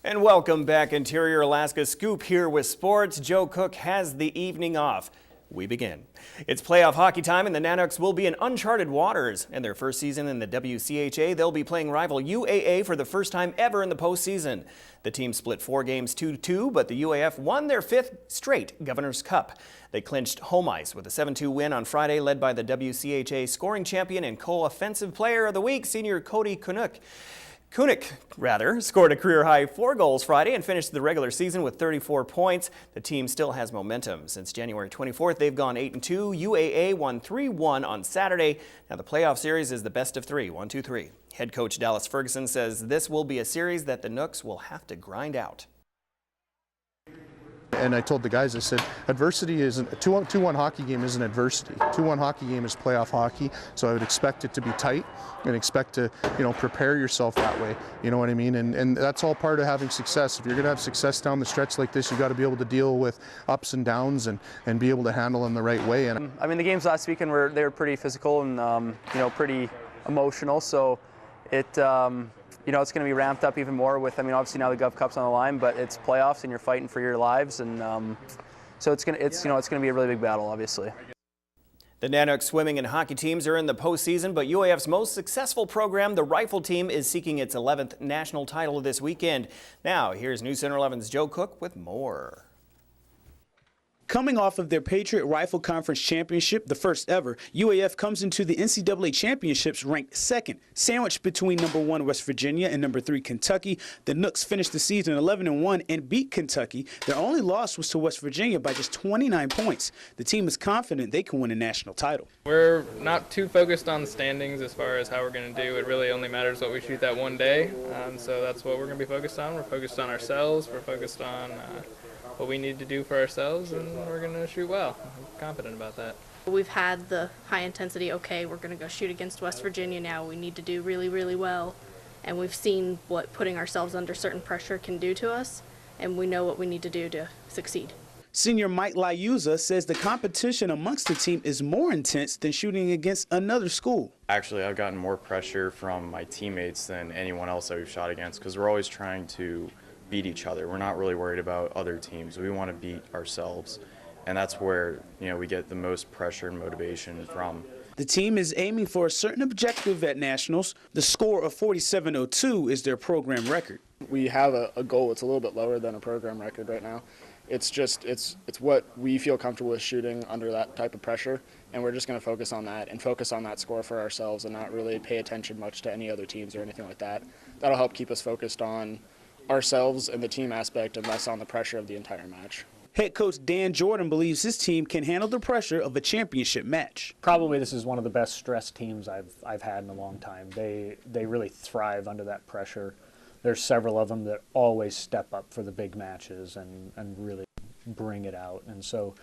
And welcome back, Interior Alaska Scoop here with sports. Joe Cook has the evening off. We begin. It's playoff hockey time, and the Nanooks will be in uncharted waters. In their first season in the WCHA, they'll be playing rival UAA for the first time ever in the postseason. The team split 4 games 2-2, but the UAF won their 5th straight Governor's Cup. They clinched home ice with a 7-2 win on Friday, led by the WCHA scoring champion and co-offensive player of the week, senior Cody Kunuk scored a career-high 4 goals Friday and finished the regular season with 34 points. The team still has momentum. Since January 24th, they've gone 8-2. UAA won 3-1 on Saturday. Now the playoff series is the best of 3, 1-2-3. Head coach Dallas Ferguson says this will be a series that the Nooks will have to grind out. And I told the guys, I said, adversity isn't, a 2-1 hockey game isn't adversity. 2-1 hockey game is playoff hockey, so I would expect it to be tight and expect to, prepare yourself that way. You know what I mean? And that's all part of having success. If you're going to have success down the stretch like this, you've got to be able to deal with ups and downs and be able to handle them the right way. And I mean, the games last weekend they were pretty physical and, pretty emotional, so it's going to be ramped up even more with, obviously now the Gov Cup's on the line, but it's playoffs and you're fighting for your lives, and so it's going to be a really big battle, obviously. The Nanook swimming and hockey teams are in the postseason, but UAF's most successful program, the rifle team, is seeking its 11th national title this weekend. Now, here's News Center 11's Joe Cook with more. Coming off of their Patriot Rifle Conference Championship, the first ever, UAF comes into the NCAA Championships ranked 2nd, sandwiched between number 1 West Virginia and number 3 Kentucky. The Nooks finished the season 11-1 and beat Kentucky. Their only loss was to West Virginia by just 29 points. The team is confident they can win a national title. We're not too focused on the standings as far as how we're going to do. It really only matters what we shoot that one day, so that's what we're going to be focused on. We're focused on ourselves. We're focused on what we need to do for ourselves, and we're going to shoot well. I'm confident about that. We've had the high intensity, okay, we're going to go shoot against West Virginia now. We need to do really, really well. And we've seen what putting ourselves under certain pressure can do to us, and we know what we need to do to succeed. Senior Mike Liuza says the competition amongst the team is more intense than shooting against another school. Actually, I've gotten more pressure from my teammates than anyone else that we've shot against, because we're always trying to beat each other. We're not really worried about other teams. We want to beat ourselves, and that's where we get the most pressure and motivation from. The team is aiming for a certain objective at nationals. The score of 47.02 is their program record. We have a goal that's a little bit lower than a program record right now. It's what we feel comfortable with shooting under that type of pressure, and we're just going to focus on that and focus on that score for ourselves and not really pay attention much to any other teams or anything like that. That'll help keep us focused on ourselves and the team aspect and less on the pressure of the entire match. Head coach Dan Jordan believes his team can handle the pressure of a championship match. Probably this is one of the best stressed teams I've had in a long time. They really thrive under that pressure. There's several of them that always step up for the big matches and really bring it out. And so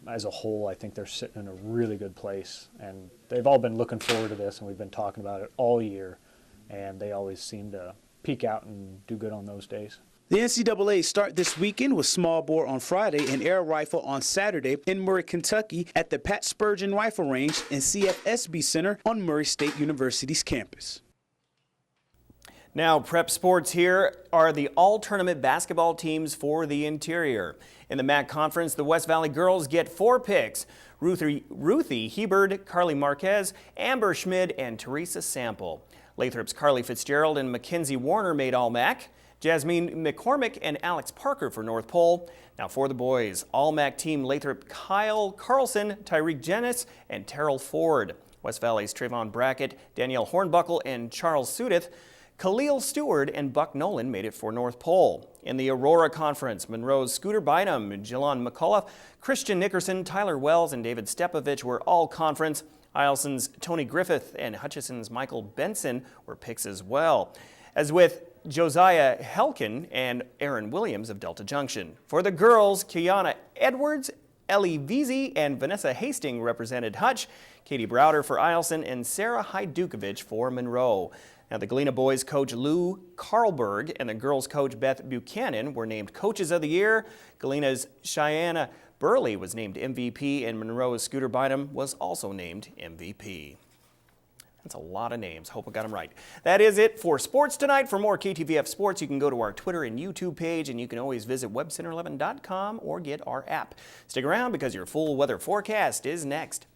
as a whole, I think they're sitting in a really good place. And they've all been looking forward to this, and we've been talking about it all year. And they always seem to peak out and do good on those days. The NCAA start this weekend with small bore on Friday and air rifle on Saturday in Murray, Kentucky at the Pat Spurgeon Rifle Range and CFSB Center on Murray State University's campus. Now, prep sports here are the all-tournament basketball teams for the interior. In the MAC Conference, the West Valley girls get 4 picks. Ruthie Hebert, Carly Marquez, Amber Schmid, and Teresa Sample. Lathrop's Carly Fitzgerald and Mackenzie Warner made All-MAC. Jasmine McCormick and Alex Parker for North Pole. Now for the boys, All-MAC team Lathrop Kyle Carlson, Tyreek Jennis, and Terrell Ford. West Valley's Trayvon Brackett, Danielle Hornbuckle, and Charles Sudith. Khalil Stewart and Buck Nolan made it for North Pole. In the Aurora Conference, Monroe's Scooter Bynum, Jilon McCullough, Christian Nickerson, Tyler Wells, and David Stepovich were all conference. Eielson's Tony Griffith and Hutchison's Michael Benson were picks as well, as with Josiah Helkin and Aaron Williams of Delta Junction. For the girls, Kiana Edwards, Ellie Veazey, and Vanessa Hastings represented Hutch, Katie Browder for Eielson, and Sarah Hajdukovic for Monroe. Now, the Galena boys coach Lou Carlberg and the girls coach Beth Buchanan were named Coaches of the Year. Galena's Cheyenne Burley was named MVP, and Monroe's Scooter Bynum was also named MVP. That's a lot of names. Hope I got them right. That is it for sports tonight. For more KTVF Sports, you can go to our Twitter and YouTube page, and you can always visit webcenter11.com or get our app. Stick around because your full weather forecast is next.